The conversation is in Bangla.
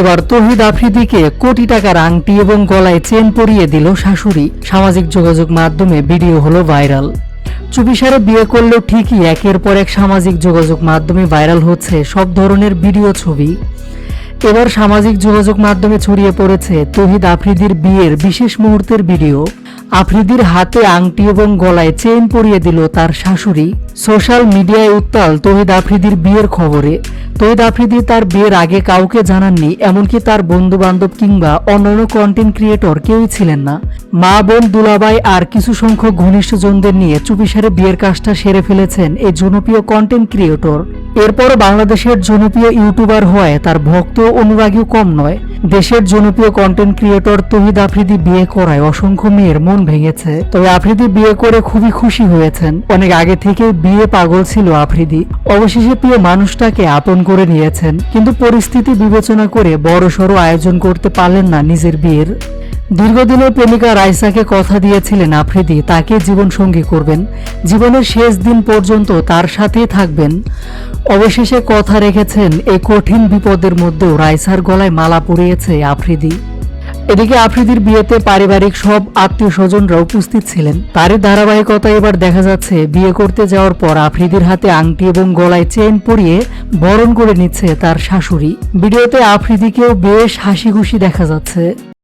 এবার তৌহিদ আফ্রিদিকে কোটি টাকার আংটি এবং গলায় চেন পরিয়ে দিল শাশুড়ি। সামাজিক যোগাযোগ মাধ্যমে ভিডিও হলো ভাইরাল। চুপিসারে বিয়ে করলেও ঠিকই একের পর এক সামাজিক যোগাযোগ মাধ্যমে ভাইরাল হচ্ছে সব ধরনের ভিডিও, ছবি। এবার সামাজিক যোগাযোগ মাধ্যমে ছড়িয়ে পড়েছে তৌহিদ আফ্রিদির বিয়ের বিশেষ মুহূর্তের ভিডিও। আফ্রিদির হাতে আংটি এবং গলায় চেইন পরিয়ে দিল তার শাশুড়ি। সোশ্যাল মিডিয়ায় উত্তাল তৌহিদ আফ্রিদির বিয়ের খবরে। তৌহিদ আফ্রিদি তার বিয়ের আগে কাউকে জানাননি, এমনকি তার বন্ধু বান্ধব কিংবা অন্যান্য কন্টেন্ট ক্রিয়েটর কেউই ছিলেন না। মা, বোন, দুলাভাই আর কিছু সংখ্যক ঘনিষ্ঠজনদের নিয়ে চুপিসারে বিয়ের কাজটা সেরে ফেলেছেন এই জনপ্রিয় কন্টেন্ট ক্রিয়েটর। এরপরও বাংলাদেশের জনপ্রিয় ইউটিউবার হওয়ায় তার ভক্ত অনুরাগীও কম নয়। দেশের জনপ্রিয় কন্টেন্ট ক্রিয়েটর তৌহিদ আফ্রিদি বিয়ে করায় অসংখ্য মেয়ের মন ভেঙেছে। তবে আফ্রিদি বিয়ে করে খুবই খুশি হয়েছেন। অনেক আগে থেকে বিয়ে পাগল ছিল আফ্রিদি। অবশেষে প্রিয় মানুষটাকে আপন করে নিয়েছেন, কিন্তু পরিস্থিতি বিবেচনা করে বড়সড় আয়োজন করতে পারলেন না নিজের বিয়ের। দীর্ঘদিনের প্রেমিকা রাইসাকে কথা দিয়েছিলেন আফ্রিদি তাকে জীবনসঙ্গী করবেন, জীবনের শেষ দিন পর্যন্ত তার সাথেই থাকবেন। অবশেষে কথা রেখেছেন। এই কঠিন বিপদের মধ্যেও রাইসার গলায় মালা পরিয়েছে আফ্রিদি। এদিকে আফ্রিদির বিয়েতে পারিবারিক সব আত্মীয় স্বজনরা উপস্থিত ছিলেন। তারই ধারাবাহিকতা এবার দেখা যাচ্ছে বিয়ে করতে যাওয়ার পর আফ্রিদির হাতে আংটি এবং গলায় চেইন পরিয়ে বরণ করে নিচ্ছে তার শাশুড়ি। ভিডিওতে আফ্রিদিকেও বেশ হাসি খুশি দেখা যাচ্ছে।